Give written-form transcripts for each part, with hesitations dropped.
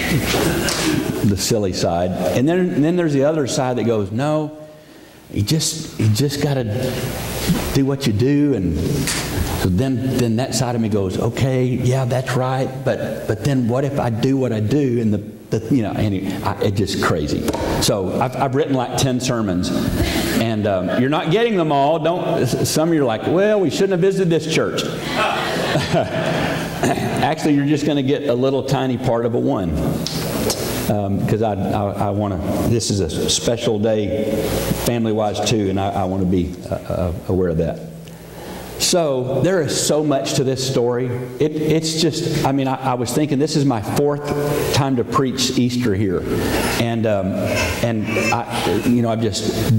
the silly side. And then there's the other side that goes, no, you just got to do what you do. And so then that side of me goes, okay, yeah, that's right. But then what if I do what I do? And it's just crazy. So I've written like 10 sermons, and you're not getting them all. Some of you are like, well, we shouldn't have visited this church. Actually, you're just going to get a little tiny part of a one, because I want to. This is a special day, family-wise too, and I want to be aware of that. So there is so much to this story. It's just, I was thinking this is my 4th time to preach Easter here, and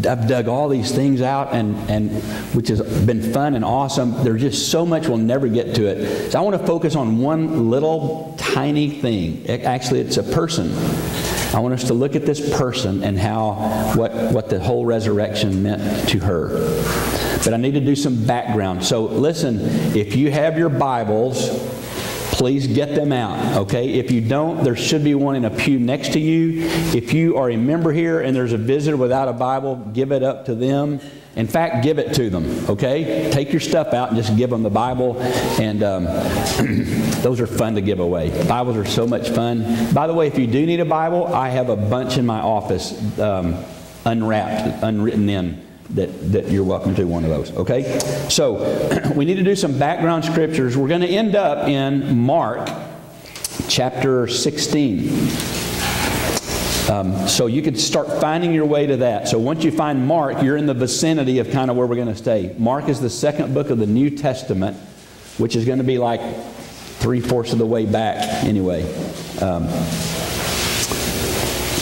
I've dug all these things out, and which has been fun and awesome. There's just so much, we'll never get to it. So I want to focus on one little tiny thing. Actually, it's a person. I want us to look at this person and what the whole resurrection meant to her. But I need to do some background. So listen, if you have your Bibles, please get them out, okay? If you don't, there should be one in a pew next to you. If you are a member here and there's a visitor without a Bible, give it up to them. In fact, give it to them, okay? Take your stuff out and just give them the Bible. And those are fun to give away. Bibles are so much fun. By the way, if you do need a Bible, I have a bunch in my office, unwrapped, unwritten in, that you're welcome to one of those, okay? So we need to do some background scriptures. We're going to end up in Mark chapter 16. So you could start finding your way to that. So once you find Mark, you're in the vicinity of kind of where we're going to stay. Mark is the 2nd book of the New Testament, which is going to be like 3/4 of the way back anyway.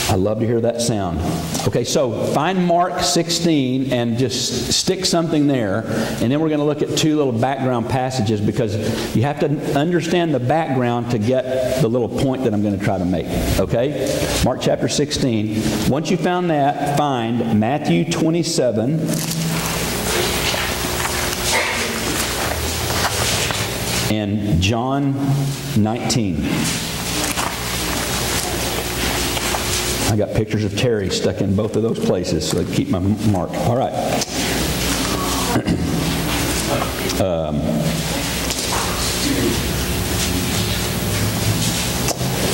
I love to hear that sound. Okay, so find Mark 16 and just stick something there. And then we're going to look at 2 little background passages, because you have to understand the background to get the little point that I'm going to try to make. Okay? Mark chapter 16. Once you found that, find Matthew 27. And John 19. I got pictures of Terry stuck in both of those places, so I keep my mark. All right.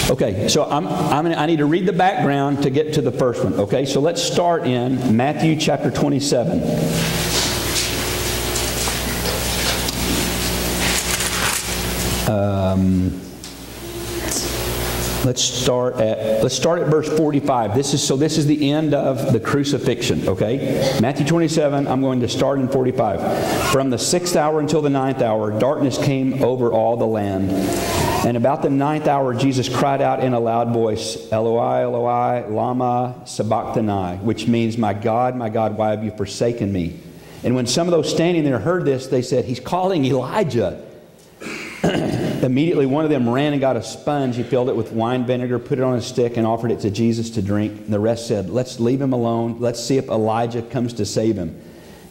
Okay, so I need to read the background to get to the first one. Okay, so let's start in Matthew chapter 27. Let's start at verse 45. This is the end of the crucifixion, okay? Matthew 27, I'm going to start in 45. From the 6th hour until the 9th hour, darkness came over all the land. And about the 9th hour, Jesus cried out in a loud voice, Eloi, Eloi, lama sabachthani, which means, my God, why have you forsaken me? And when some of those standing there heard this, they said, he's calling Elijah. Immediately one of them ran and got a sponge. He filled it with wine vinegar, put it on a stick, and offered it to Jesus to drink. And the rest said, let's leave him alone. Let's see if Elijah comes to save him.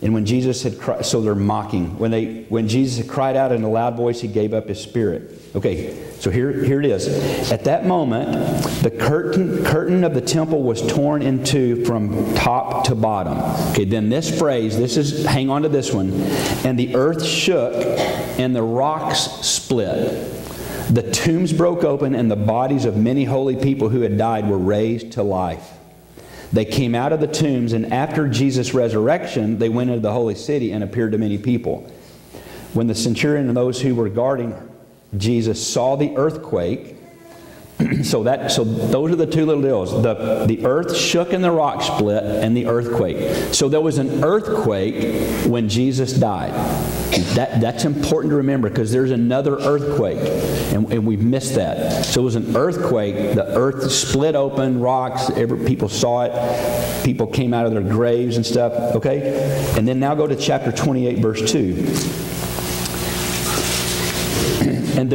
And when Jesus had cried, so they're mocking. When Jesus had cried out in a loud voice, he gave up his spirit. Okay, so here it is. At that moment, the curtain of the temple was torn in two from top to bottom. Okay, then this phrase, hang on to this one. And the earth shook and the rocks split. The tombs broke open and the bodies of many holy people who had died were raised to life. They came out of the tombs, and after Jesus' resurrection, they went into the holy city and appeared to many people. When the centurion and those who were guarding Jesus saw the earthquake, so those are the 2 little deals. The earth shook and the rock split, and the earthquake. So there was an earthquake when Jesus died. That's important to remember, because there's another earthquake, and we've missed that. So it was an earthquake. The earth split open, rocks. People saw it. People came out of their graves and stuff. Okay, and then now go to chapter 28, verse 2. And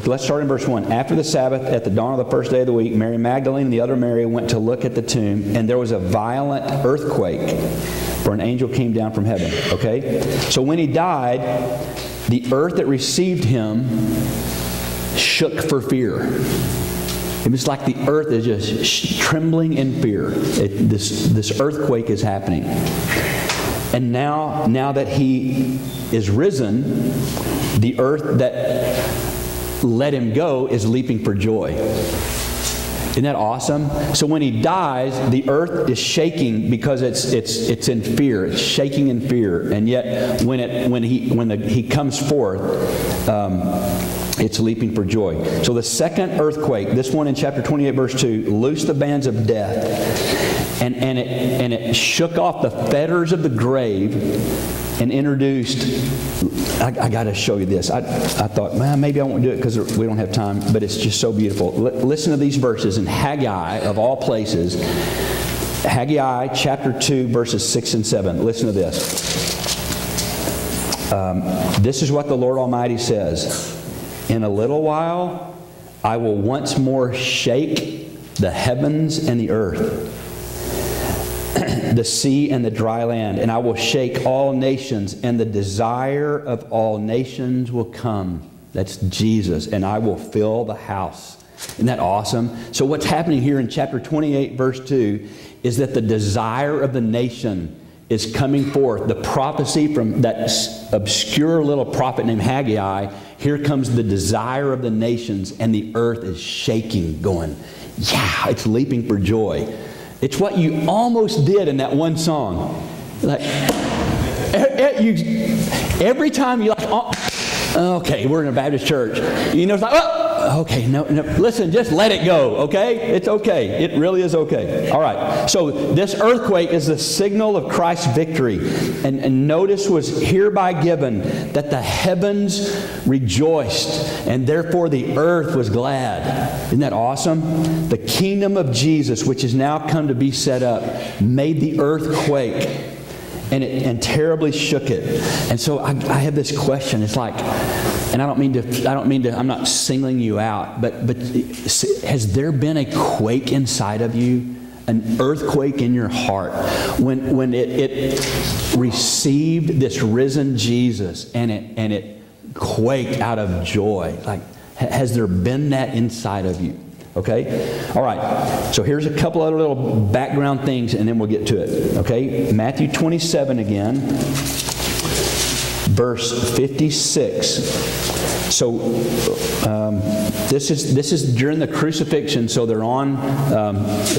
let's start in verse 1. After the Sabbath, at the dawn of the first day of the week, Mary Magdalene and the other Mary went to look at the tomb, and there was a violent earthquake, for an angel came down from heaven. Okay? So when he died, the earth that received him shook for fear. It was like the earth is just trembling in fear. This earthquake is happening. And now that he is risen, the earth that let him go is leaping for joy. Isn't that awesome? So when he dies, the earth is shaking because it's in fear. It's shaking in fear. And yet when he comes forth, it's leaping for joy. So the second earthquake, this one in chapter 28, verse 2, loosed the bands of death, and it shook off the fetters of the grave and introduced. I got to show you this. I thought, well, maybe I won't do it because we don't have time, but it's just so beautiful. Listen to these verses in Haggai, of all places. Haggai chapter 2, verses 6 and 7. Listen to this. This is what the Lord Almighty says. In a little while, I will once more shake the heavens and the earth, the sea and the dry land, and I will shake all nations, and the desire of all nations will come. That's Jesus, and I will fill the house. Isn't that awesome? So what's happening here in chapter 28, verse 2, is that the desire of the nation is coming forth. The prophecy from that obscure little prophet named Haggai, here comes the desire of the nations, and the earth is shaking, going, yeah, it's leaping for joy. It's what you almost did in that one song. Like, every time you like, oh, okay, we're in a Baptist church. You know, it's like, oh, okay, no, listen, just let it go, okay? It's okay. It really is okay. All right. So this earthquake is the signal of Christ's victory. And notice was hereby given that the heavens rejoiced, and therefore the earth was glad. Isn't that awesome? The kingdom of Jesus, which is now come to be set up, made the earth quake. And terribly shook it. And so I have this question. It's like, and I don't mean to, I'm not singling you out, but has there been a quake inside of you? An earthquake in your heart when it received this risen Jesus and it quaked out of joy? Like, has there been that inside of you? Okay? All right. So here's a couple other little background things, and then we'll get to it. Okay? Matthew 27 again, verse 56. So this is during the crucifixion. So they're on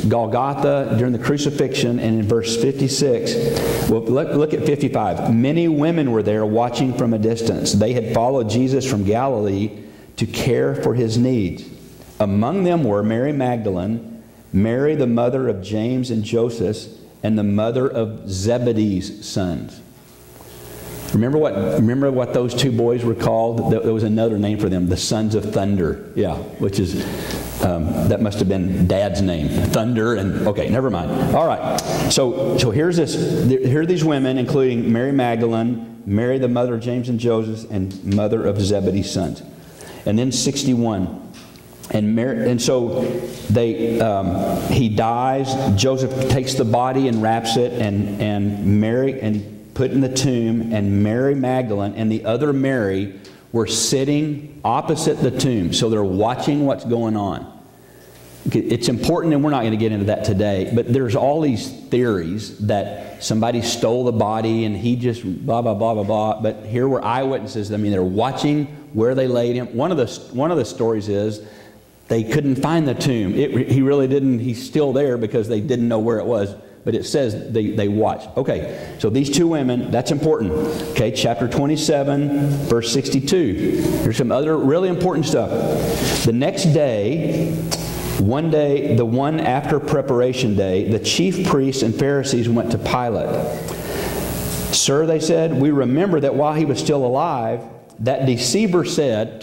Golgotha during the crucifixion, and in verse 56, well, look at 55. Many women were there watching from a distance. They had followed Jesus from Galilee to care for his needs. Among them were Mary Magdalene, Mary the mother of James and Joseph, and the mother of Zebedee's sons. Remember what those two boys were called? There was another name for them, the sons of thunder. Yeah, which is, that must have been Dad's name. Thunder and, okay, never mind. All right, so here's this. Here are these women, including Mary Magdalene, Mary the mother of James and Joseph, and mother of Zebedee's sons. And then 61. And so he dies. Joseph takes the body and wraps it, and Mary and put in the tomb. And Mary Magdalene and the other Mary were sitting opposite the tomb, so they're watching what's going on. It's important, and we're not going to get into that today. But there's all these theories that somebody stole the body and he just blah blah blah blah blah. But here were eyewitnesses. I mean, they're watching where they laid him. One of the stories is, they couldn't find the tomb. He really didn't. He's still there because they didn't know where it was. But it says they watched. Okay, so these two women, that's important. Okay, chapter 27, verse 62. Here's some other really important stuff. The next day, the one after preparation day, the chief priests and Pharisees went to Pilate. Sir, they said, we remember that while he was still alive, that deceiver said,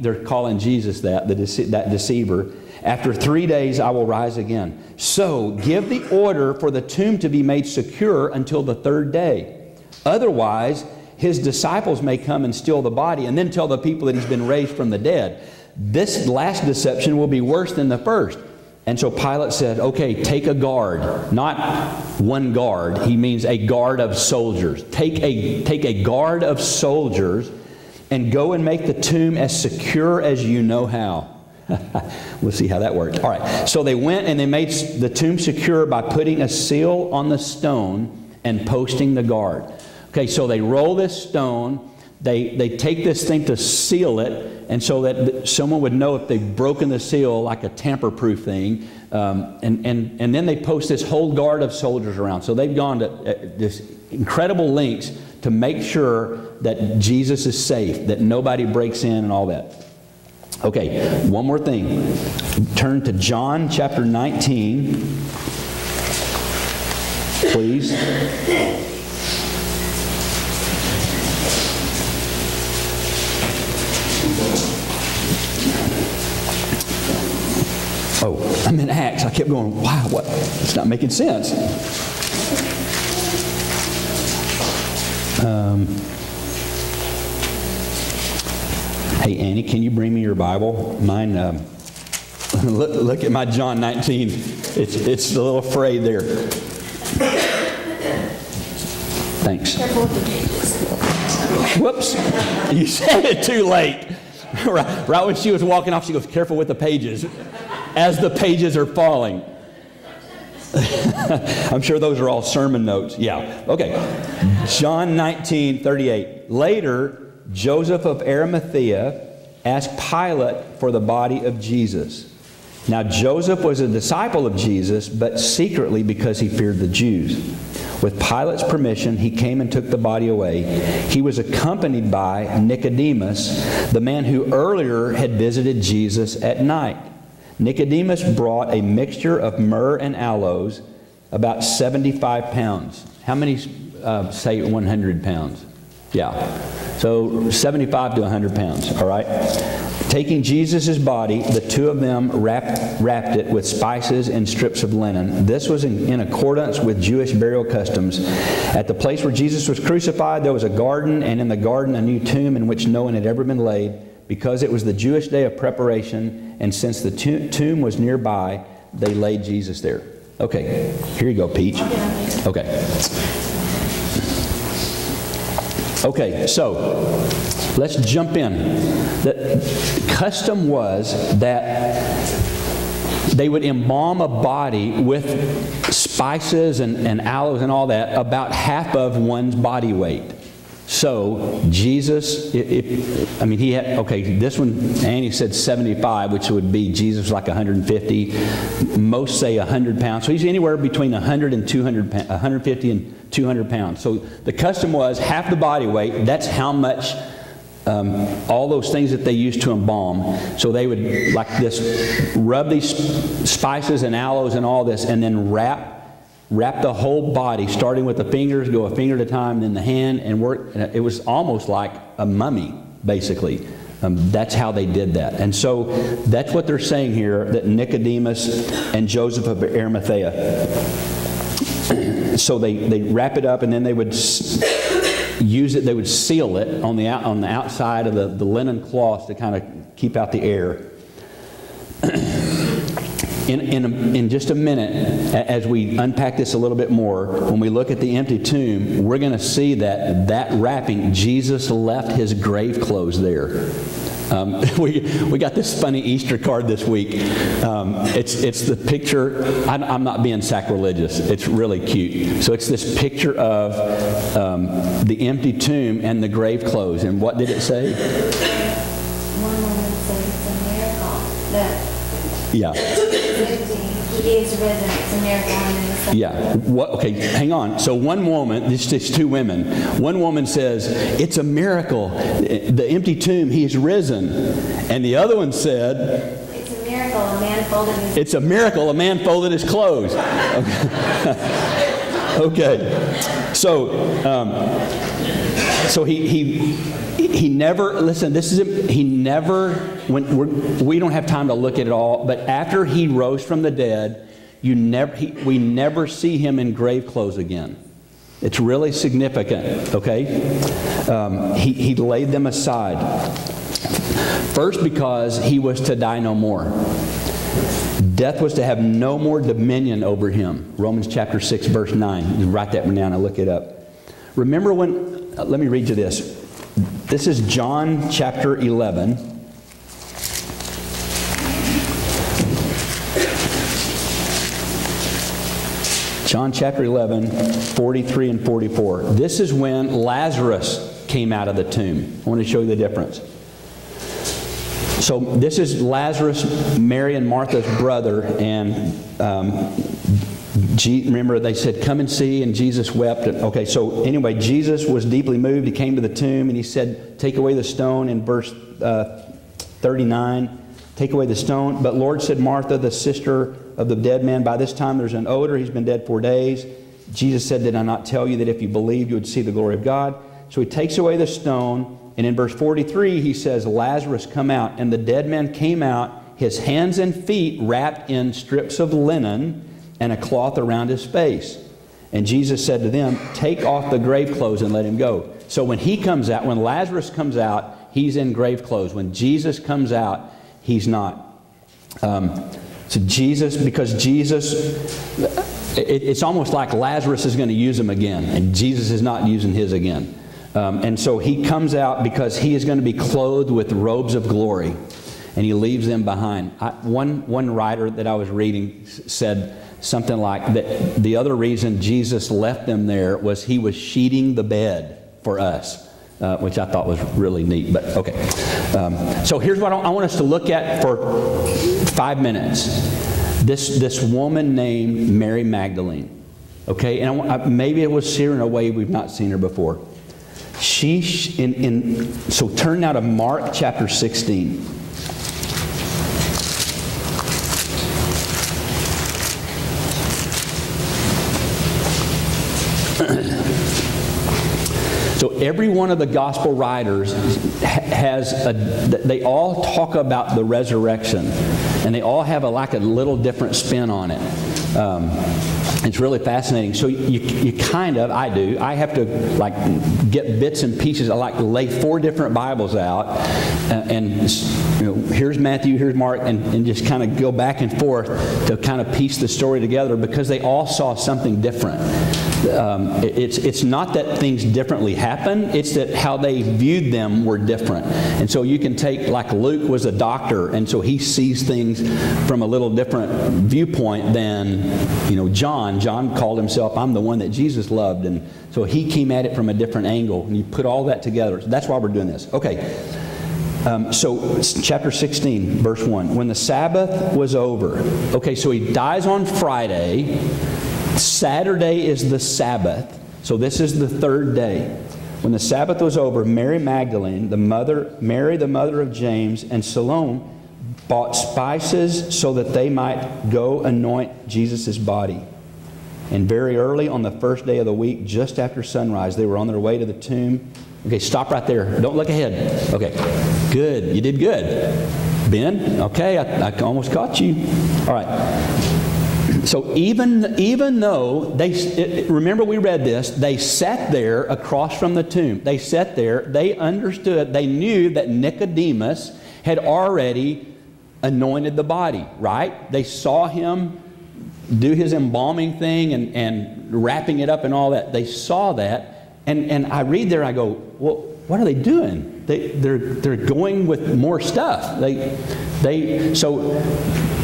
they're calling Jesus that deceiver, after 3 days I will rise again. So give the order for the tomb to be made secure until the third day. Otherwise, his disciples may come and steal the body and then tell the people that he's been raised from the dead. This last deception will be worse than the first. And so Pilate said, okay, take a guard. Not one guard. He means a guard of soldiers. Take a guard of soldiers and go and make the tomb as secure as you know how. We'll see how that worked. All right. So they went and they made the tomb secure by putting a seal on the stone and posting the guard. Okay, so they roll this stone. They take this thing to seal it, and so that someone would know if they've broken the seal, like a tamper-proof thing. And then they post this whole guard of soldiers around. So they've gone to this incredible lengths to make sure that Jesus is safe, that nobody breaks in and all that. Okay, one more thing. Turn to John chapter 19, please. Oh, I'm in Acts. I kept going, wow, what? It's not making sense. Hey, Annie, can you bring me your Bible? Mine, look at my John 19. It's a little frayed there. Thanks. Whoops. You said it too late. Right when she was walking off, she goes, careful with the pages. As the pages are falling. I'm sure those are all sermon notes. Yeah. Okay. John 19:38. Later, Joseph of Arimathea asked Pilate for the body of Jesus. Now Joseph was a disciple of Jesus, but secretly because he feared the Jews. With Pilate's permission, he came and took the body away. He was accompanied by Nicodemus, the man who earlier had visited Jesus at night. Nicodemus brought a mixture of myrrh and aloes, about 75 pounds. How many say 100 pounds? Yeah. So 75 to 100 pounds, all right? Taking Jesus' body, the two of them wrapped it with spices and strips of linen. This was in accordance with Jewish burial customs. At the place where Jesus was crucified, there was a garden, and in the garden a new tomb in which no one had ever been laid, because it was the Jewish day of preparation, and since the tomb was nearby, they laid Jesus there. Okay, here you go, Peach. Okay. Okay, so let's jump in. The custom was that they would embalm a body with spices and aloes and all that, about half of one's body weight. So Jesus, he had, okay, this one, Annie said 75, which would be Jesus like 150. Most say 100 pounds. So he's anywhere between 100 and 200, 150 and 200 pounds. So the custom was half the body weight. That's how much, all those things that they used to embalm. So they would, like this, rub these spices and aloes and all this, and then wrap the whole body, starting with the fingers, go a finger at a time, then the hand, and work. It was almost like a mummy, basically. That's how they did that. And so that's what they're saying here, that Nicodemus and Joseph of Arimathea. So they wrap it up, and then they would use it. They would seal it on the outside of the linen cloth to kind of keep out the air. In just a minute, as we unpack this a little bit more, when we look at the empty tomb, we're going to see that wrapping, Jesus left his grave clothes there. We got this funny Easter card this week. It's the picture. I'm not being sacrilegious. It's really cute. So it's this picture of the empty tomb and the grave clothes. And what did it say? One woman said it's a miracle that yeah. He is risen. It's a miracle. Yeah. What? Okay, hang on. So one woman, it's two women. One woman says, it's a miracle. The empty tomb, he's risen. And the other one said, it's a miracle. A man folded his It's a miracle. A man folded his clothes. Okay. So he never, listen, we don't have time to look at it all, but after he rose from the dead, we never see him in grave clothes again. It's really significant, okay? He laid them aside. First, because he was to die no more. Death was to have no more dominion over him. Romans chapter 6, verse 9. You write that one down and look it up. Remember when, let me read you this. This is John chapter 11. John chapter 11, 43 and 44. This is when Lazarus came out of the tomb. I want to show you the difference. So this is Lazarus, Mary and Martha's brother, and remember they said, come and see, and Jesus wept. Okay, so anyway, Jesus was deeply moved. He came to the tomb and he said, take away the stone in verse 39. Take away the stone. But Lord, said Martha, the sister of the dead man, by this time there's an odor. He's been dead 4 days. Jesus said, did I not tell you that if you believed you would see the glory of God? So he takes away the stone. And in verse 43, he says, Lazarus, come out. And the dead man came out, his hands and feet wrapped in strips of linen and a cloth around his face. And Jesus said to them, take off the grave clothes and let him go. So when he comes out, when Lazarus comes out, he's in grave clothes. When Jesus comes out, he's not. So Jesus, because Jesus, it's almost like Lazarus is going to use him again, and Jesus is not using his again. And so he comes out because he is going to be clothed with robes of glory, and he leaves them behind. One writer that I was reading said something like that the other reason Jesus left them there was he was sheeting the bed for us, which I thought was really neat. But okay, so here's what I want us to look at for 5 minutes. This woman named Mary Magdalene. Okay, and maybe it was seen in a way we've not seen her before. So turn now to Mark chapter 16. So every one of the gospel writers they all talk about the resurrection, and they all have like a little different spin on it. It's really fascinating. So I have to like get bits and pieces. I like lay 4 different Bibles out, and here's Matthew, here's Mark, and just kind of go back and forth to kind of piece the story together, because they all saw something different. It's not that things differently happen, it's that how they viewed them were different. And so you can take, like Luke was a doctor, and so he sees things from a little different viewpoint than John. John called himself, I'm the one that Jesus loved, and so he came at it from a different angle, and you put all that together. So that's why we're doing this. Okay, so chapter 16, verse 1. When the Sabbath was over, okay, so he dies on Friday. Saturday is the Sabbath, so this is the 3rd day. When the Sabbath was over, Mary Magdalene, Mary the mother of James, and Salome bought spices so that they might go anoint Jesus' body. And very early on the 1st day of the week, just after sunrise, they were on their way to the tomb. Okay, stop right there. Don't look ahead. Okay, good. You did good. Ben, okay, I almost caught you. All right. So even though remember we read this, they sat there across from the tomb. They sat there, they understood, they knew that Nicodemus had already anointed the body, right? They saw him do his embalming thing and wrapping it up and all that. They saw that, and I read there, I go, well, what are they doing? They're going with more stuff. So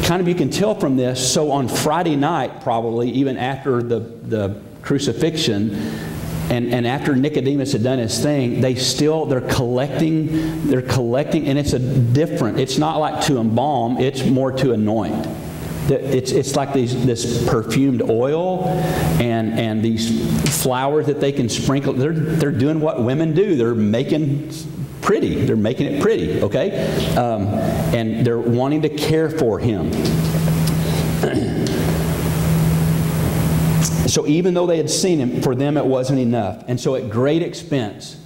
kind of you can tell from this. So on Friday night, probably even after the crucifixion, and after Nicodemus had done his thing, they're collecting, and it's not like to embalm, it's more to anoint. It's like this perfumed oil and these flowers that they can sprinkle. They're doing what women do. They're making pretty. They're making it pretty, okay? And they're wanting to care for him. So even though they had seen him, for them it wasn't enough. And so at great expense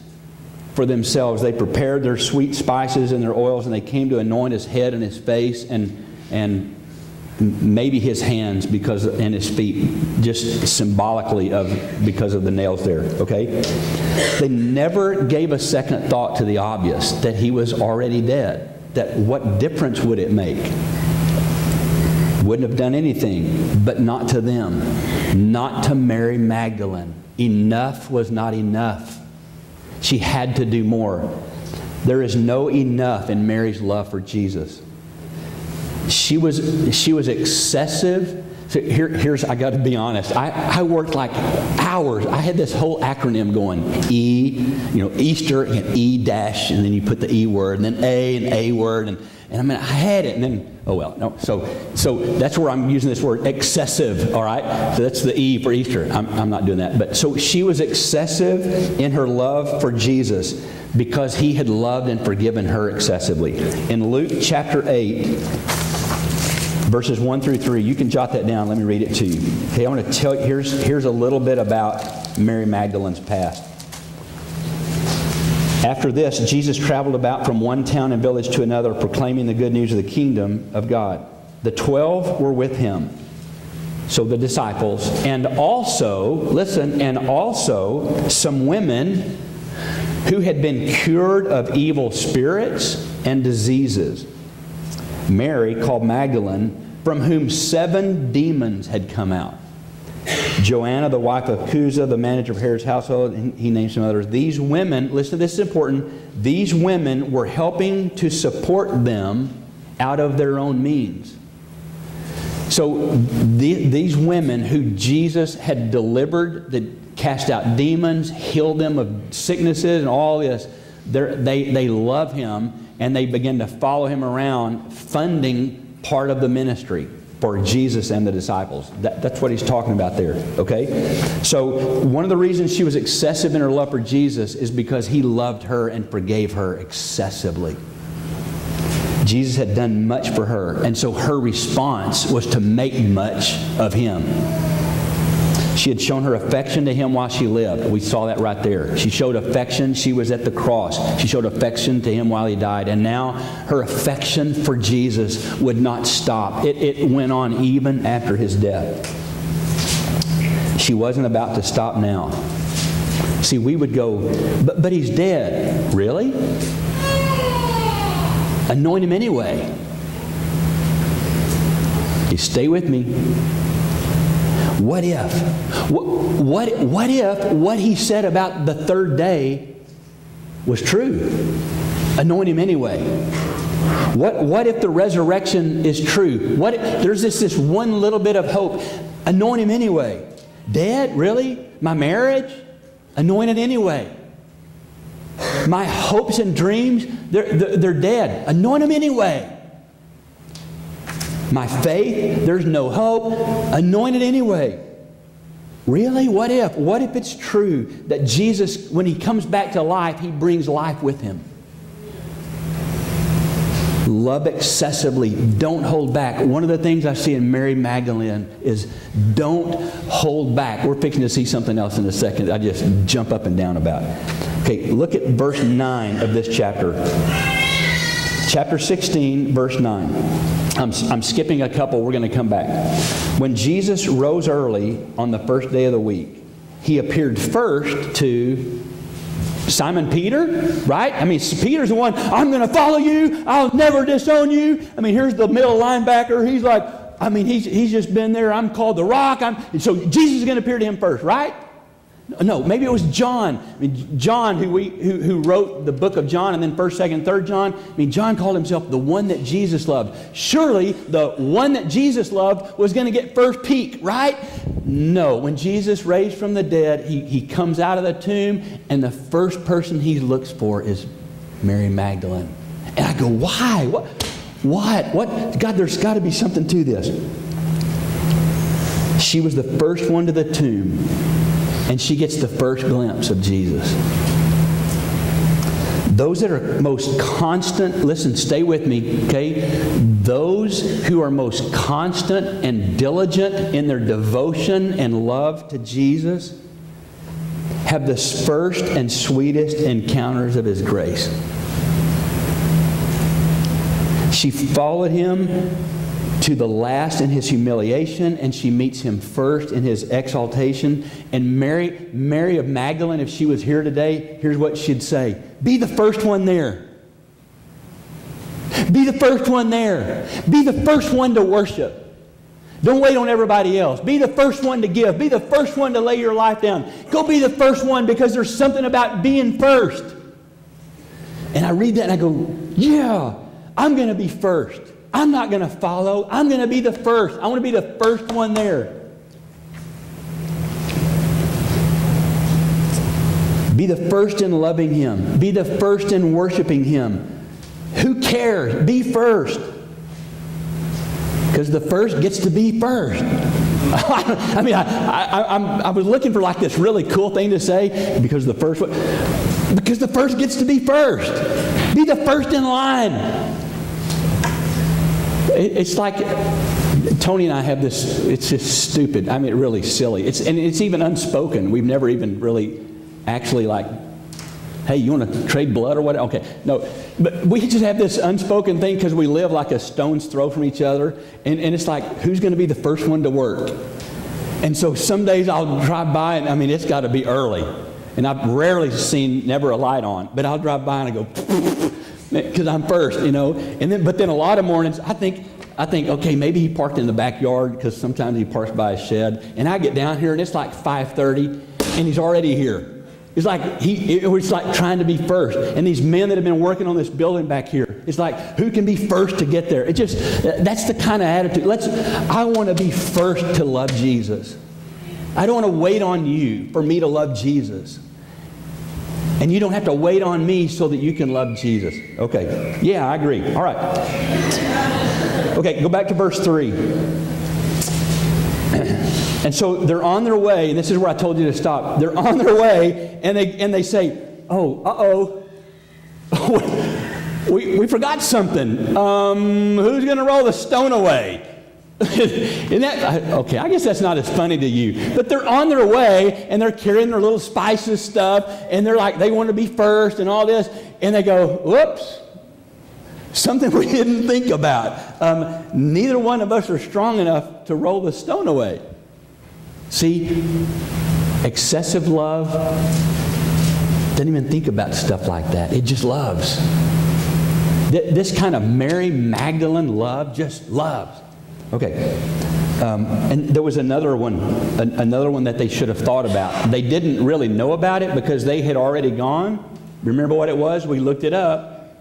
for themselves, they prepared their sweet spices and their oils, and they came to anoint his head and his face and maybe his hands and his feet, just symbolically because of the nails there, okay? They never gave a second thought to the obvious, that he was already dead. That what difference would it make? Wouldn't have done anything, but not to them. Not to Mary Magdalene. Enough was not enough. She had to do more. There is no enough in Mary's love for Jesus. She was excessive, So here's, I got to be honest. I worked like hours. I had this whole acronym going. Easter, and E dash, and then you put the E word, and then A and A word, and I mean, I had it, and then, oh well, no. So that's where I'm using this word, excessive, all right? So that's the E for Easter. I'm not doing that. But so she was excessive in her love for Jesus because he had loved and forgiven her excessively. In Luke chapter 8, verses 1 through 3, you can jot that down. Let me read it to you. Okay, I want to tell you, here's a little bit about Mary Magdalene's past. After this, Jesus traveled about from one town and village to another, proclaiming the good news of the kingdom of God. The 12 were with him, so the disciples, and also some women who had been cured of evil spirits and diseases. Mary, called Magdalene, from whom 7 demons had come out. Joanna, the wife of Chuza, the manager of Herod's household, and he named some others. These women, listen, this is important, these women were helping to support them out of their own means. So these women who Jesus had delivered, that cast out demons, healed them of sicknesses and all this, they love him, and they begin to follow him around, funding part of the ministry for Jesus and the disciples. That's what he's talking about there, okay? So one of the reasons she was excessive in her love for Jesus is because he loved her and forgave her excessively. Jesus had done much for her, and so her response was to make much of him. She had shown her affection to him while she lived. We saw that right there. She showed affection. She was at the cross. She showed affection to him while he died. And now her affection for Jesus would not stop. It went on even after his death. She wasn't about to stop now. See, we would go, but he's dead. Really? Anoint him anyway. You stay with me. What if? What if what he said about the third day was true? Anoint him anyway. What if the resurrection is true? There's this one little bit of hope. Anoint him anyway. Dead? Really? My marriage? Anoint it anyway. My hopes and dreams? They're dead. Anoint them anyway. My faith, there's no hope. Anoint it anyway. Really? What if? What if it's true that Jesus, when he comes back to life, he brings life with him? Love excessively. Don't hold back. One of the things I see in Mary Magdalene is don't hold back. We're fixing to see something else in a second. I just jump up and down about. Okay, look at verse 9 of this chapter. Chapter 16, verse 9. I'm skipping a couple. We're going to come back. When Jesus rose early on the first day of the week, he appeared first to Simon Peter, right? I mean, Peter's the one, I'm going to follow you. I'll never disown you. I mean, here's the middle linebacker. He's like, I mean, he's just been there. I'm called the Rock. So Jesus is going to appear to him first, right? No, maybe it was John. I mean, John, who wrote the book of John, and then 1st, 2nd, 3rd John. I mean, John called himself the one that Jesus loved. Surely the one that Jesus loved was going to get first peek, right? No. When Jesus raised from the dead, he comes out of the tomb, and the first person he looks for is Mary Magdalene. And I go, why? What? God, there's got to be something to this. She was the first one to the tomb. And she gets the first glimpse of Jesus. Those that are most constant, listen, stay with me, okay? Those who are most constant and diligent in their devotion and love to Jesus have the first and sweetest encounters of his grace. She followed him to the last in his humiliation, and she meets him first in his exaltation. And Mary of Magdalene, if she was here today, here's what she'd say. Be the first one there. Be the first one there. Be the first one to worship. Don't wait on everybody else. Be the first one to give. Be the first one to lay your life down. Go be the first one, because there's something about being first. And I read that and I go, yeah, I'm going to be first. I'm not going to follow. I'm going to be the first. I want to be the first one there. Be the first in loving Him. Be the first in worshiping Him. Who cares? Be first. Because the first gets to be first. I mean, I was looking for like this really cool thing to say because the first gets to be first. Be the first in line. It's like Tony and I have this. It's just stupid. I mean, really silly. It's even unspoken. We've never even really actually like, hey, you want to trade blood or what? Okay, no. But we just have this unspoken thing because we live like a stone's throw from each other. And it's like, who's going to be the first one to work? And so some days I'll drive by and, I mean, it's got to be early. And I've rarely seen never a light on. But I'll drive by and I go, because I'm first, you know. But then a lot of mornings, I think, okay, maybe he parked in the backyard because sometimes he parks by his shed. And I get down here and it's like 5:30 and he's already here. It's like it's like trying to be first. And these men that have been working on this building back here, it's like, who can be first to get there? That's the kind of attitude. I want to be first to love Jesus. I don't want to wait on you for me to love Jesus. And you don't have to wait on me so that you can love Jesus. Okay. Yeah, I agree. All right. Okay, go back to verse 3. And so they're on their way, and this is where I told you to stop. They're on their way, and they say, oh, we forgot something. Who's going to roll the stone away? Isn't that, okay, I guess that's not as funny to you. But they're on their way, and they're carrying their little spices stuff, and they're like, they want to be first and all this. And they go, whoops, something we didn't think about. Neither one of us are strong enough to roll the stone away. See, excessive love doesn't even think about stuff like that. It just loves. This kind of Mary Magdalene love just loves. Okay. And there was another one that they should have thought about. They didn't really know about it because they had already gone. Remember what it was? We looked it up.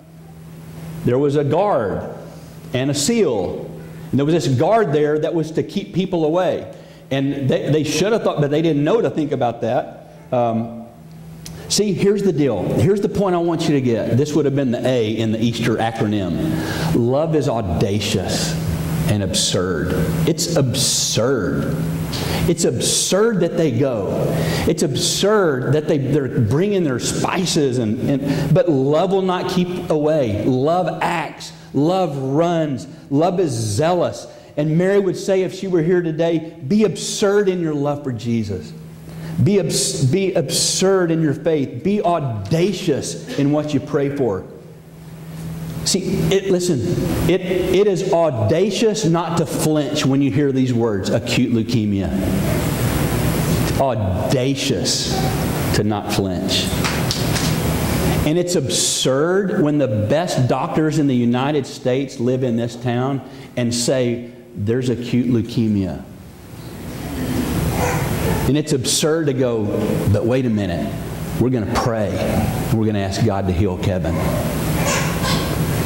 There was a guard and a seal. And there was this guard there that was to keep people away. And they should have thought, but they didn't know to think about that. See, here's the deal. Here's the point I want you to get. This would have been the A in the Easter acronym. Love is audacious and absurd. It's absurd. It's absurd that they go. It's absurd that they're bringing their spices, but love will not keep away. Love acts. Love runs. Love is zealous. And Mary would say, if she were here today, be absurd in your love for Jesus. Be absurd in your faith. Be audacious in what you pray for. See, listen, it is audacious not to flinch when you hear these words, acute leukemia. It's audacious to not flinch. And it's absurd when the best doctors in the United States live in this town and say, there's acute leukemia. And it's absurd to go, but wait a minute, we're going to pray. We're going to ask God to heal Kevin.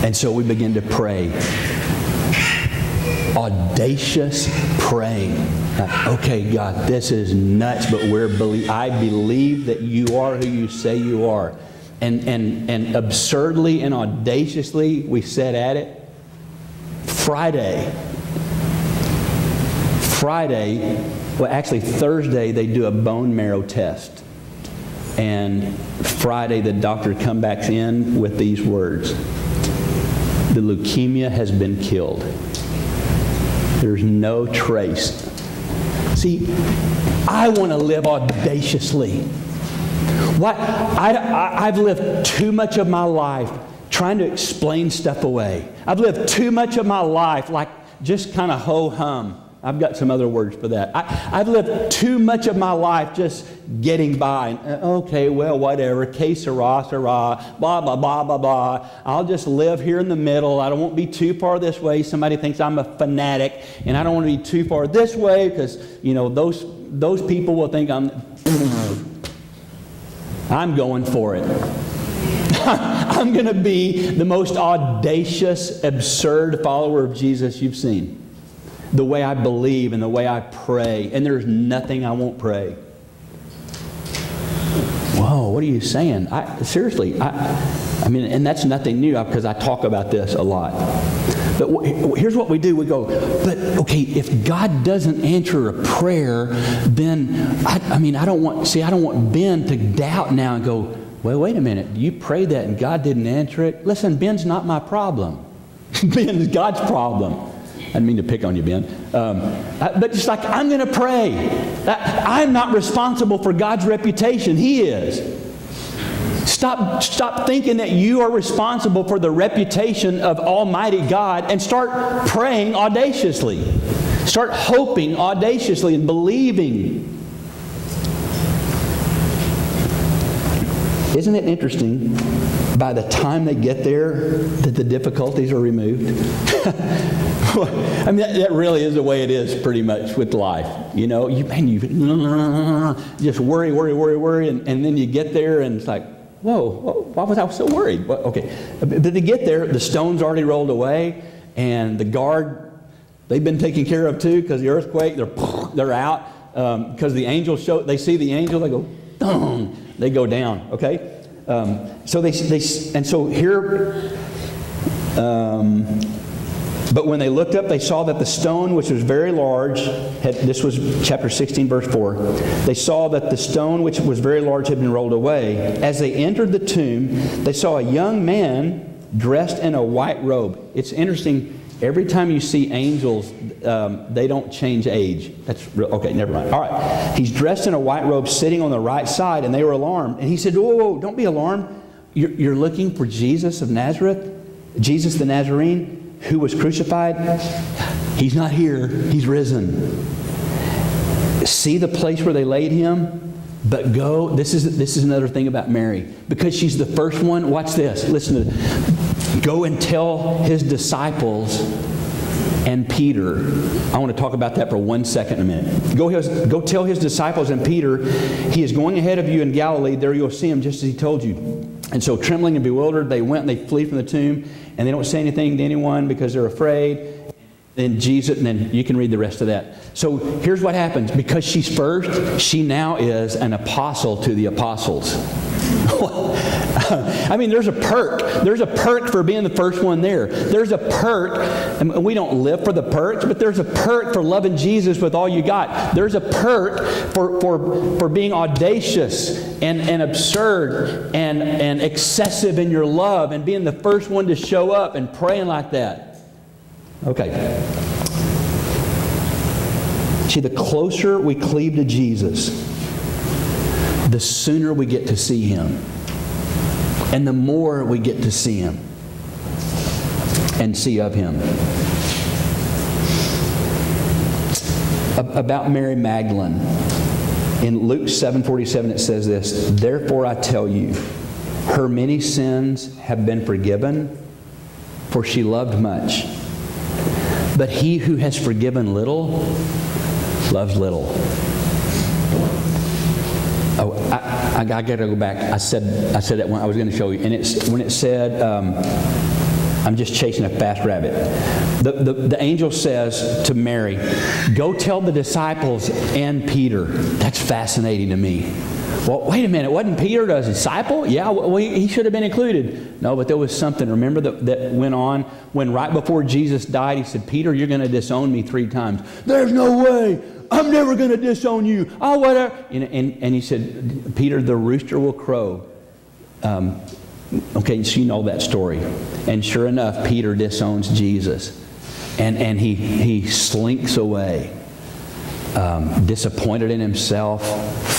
And so we begin to pray. Audacious praying. Okay, God, this is nuts, but I believe that you are who you say you are. And absurdly and audaciously, we set at it. Thursday, they do a bone marrow test. And Friday, the doctor comes back in with these words. The leukemia has been killed. There's no trace. See, I want to live audaciously. Why? I've lived too much of my life trying to explain stuff away. I've lived too much of my life like just kind of ho-hum. I've got some other words for that. I've lived too much of my life just getting by. Okay, well, whatever. Que sera, sera. Blah, blah, blah, blah, blah. I'll just live here in the middle. I don't want to be too far this way. Somebody thinks I'm a fanatic. And I don't want to be too far this way because, you know, those people will think I'm going for it. I'm going to be the most audacious, absurd follower of Jesus you've seen. The way I believe and the way I pray. And there's nothing I won't pray. Whoa, what are you saying? Seriously, I mean, and that's nothing new because I talk about this a lot. But here's what we do. We go, but okay, if God doesn't answer a prayer, then, I don't want Ben to doubt now and go, well, wait a minute, you prayed that and God didn't answer it? Listen, Ben's not my problem. Ben's God's problem. I didn't mean to pick on you, Ben. But just like, I'm going to pray. I'm not responsible for God's reputation. He is. Stop thinking that you are responsible for the reputation of Almighty God and start praying audaciously. Start hoping audaciously and believing. Isn't it interesting, by the time they get there, that the difficulties are removed? I mean, that really is the way it is pretty much with life. You know, you just worry, and then you get there and it's like, whoa, why was I so worried? Well, okay, but they get there, the stone's already rolled away, and the guard, they've been taken care of too because the earthquake, they're out. Because the angels they see the angel, they go, boom, they go down, okay? But when they looked up, they saw that the stone, which was very large, this was chapter 16, verse 4. They saw that the stone, which was very large, had been rolled away. As they entered the tomb, they saw a young man dressed in a white robe. It's interesting. Every time you see angels, they don't change age. That's real. Okay, never mind. All right. He's dressed in a white robe, sitting on the right side, and they were alarmed. And he said, whoa, don't be alarmed. You're looking for Jesus of Nazareth, Jesus the Nazarene, who was crucified. He's not here. He's risen. See the place where they laid him? But go. This is another thing about Mary. Because she's the first one, watch this. Listen to this. Go and tell his disciples and Peter. I want to talk about that for 1 second in a minute. Go tell his disciples and Peter, he is going ahead of you in Galilee. There you'll see him just as he told you. And so trembling and bewildered, they went and they flee from the tomb. And they don't say anything to anyone because they're afraid. Then Jesus, and then you can read the rest of that. So here's what happens. Because she's first, she now is an apostle to the apostles. I mean, there's a perk. There's a perk for being the first one there. There's a perk, and we don't live for the perks, but there's a perk for loving Jesus with all you got. There's a perk for being audacious and absurd and excessive in your love and being the first one to show up and praying like that. Okay. See, the closer we cleave to Jesus, the sooner we get to see Him. And the more we get to see Him and see of Him. About Mary Magdalene, in Luke 7:47 it says this, "Therefore I tell you, her many sins have been forgiven, for she loved much. But he who has forgiven little, loves little." Oh, I got to go back. I said that when I was going to show you, and when it said, I'm just chasing a fast rabbit. The angel says to Mary, "Go tell the disciples and Peter." That's fascinating to me. Well, wait a minute. Wasn't Peter a disciple? Yeah, well, he should have been included. No, but there was something. Remember that went on when right before Jesus died, he said, "Peter, you're going to disown me 3 times." "There's no way. I'm never going to disown you." "Oh, whatever." And he said, "Peter, the rooster will crow." Okay, so you know that story. And sure enough, Peter disowns Jesus. And he slinks away. Disappointed in himself,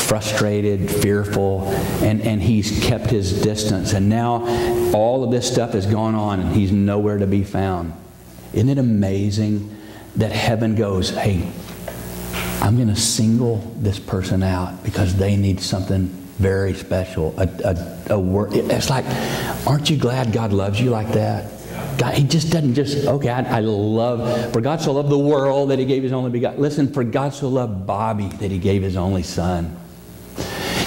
frustrated, fearful, and he's kept his distance. And now all of this stuff has gone on and he's nowhere to be found. Isn't it amazing that heaven goes, "Hey, I'm going to single this person out because they need something very special." A word. It's like, aren't you glad God loves you like that? God, He just doesn't just, okay, I love, for God so loved the world that He gave His only begotten. Listen, for God so loved Bobby that He gave His only son.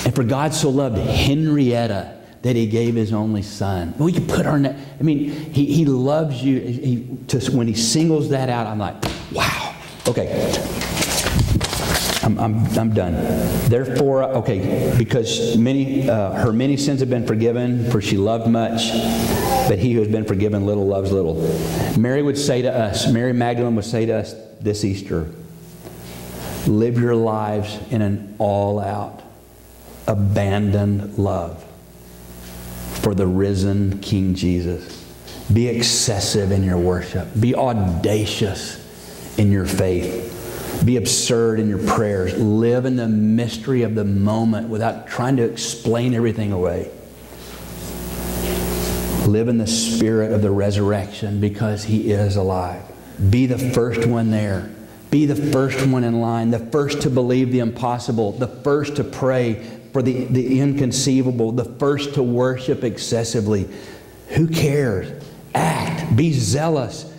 And for God so loved Henrietta that He gave His only Son. We can put our name. I mean, He loves you. When He singles that out, I'm like, wow. Okay. I'm done. Therefore, okay, because her many sins have been forgiven, for she loved much, but he who has been forgiven little loves little. Mary Magdalene would say to us this Easter, live your lives in an all-out, abandoned love for the risen King Jesus. Be excessive in your worship. Be audacious in your faith. Be absurd in your prayers. Live in the mystery of the moment without trying to explain everything away. Live in the spirit of the resurrection because He is alive. Be the first one there. Be the first one in line. The first to believe the impossible. The first to pray for the inconceivable. The first to worship excessively. Who cares? Act. Be zealous.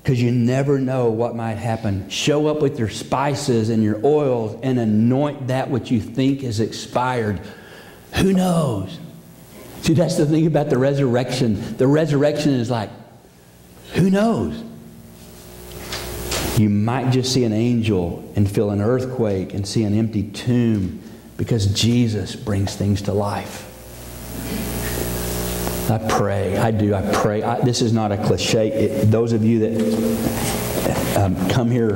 Because you never know what might happen. Show up with your spices and your oils and anoint that which you think is expired. Who knows? See, that's the thing about the resurrection. The resurrection is like, who knows? You might just see an angel and feel an earthquake and see an empty tomb because Jesus brings things to life. I pray. I do. I pray. This is not a cliche. Those of you that come here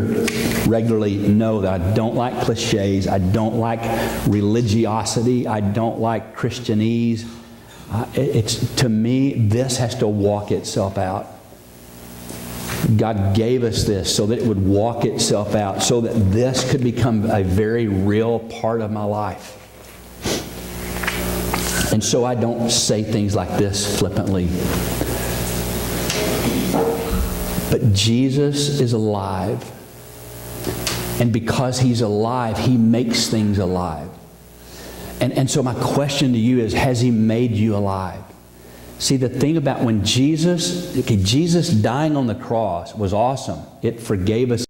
regularly know that I don't like cliches. I don't like religiosity. I don't like Christianese. To me, this has to walk itself out. God gave us this so that it would walk itself out, so that this could become a very real part of my life. And so I don't say things like this flippantly. But Jesus is alive. And because He's alive, He makes things alive. And so my question to you is, has He made you alive? See, the thing about when Jesus dying on the cross was awesome. It forgave us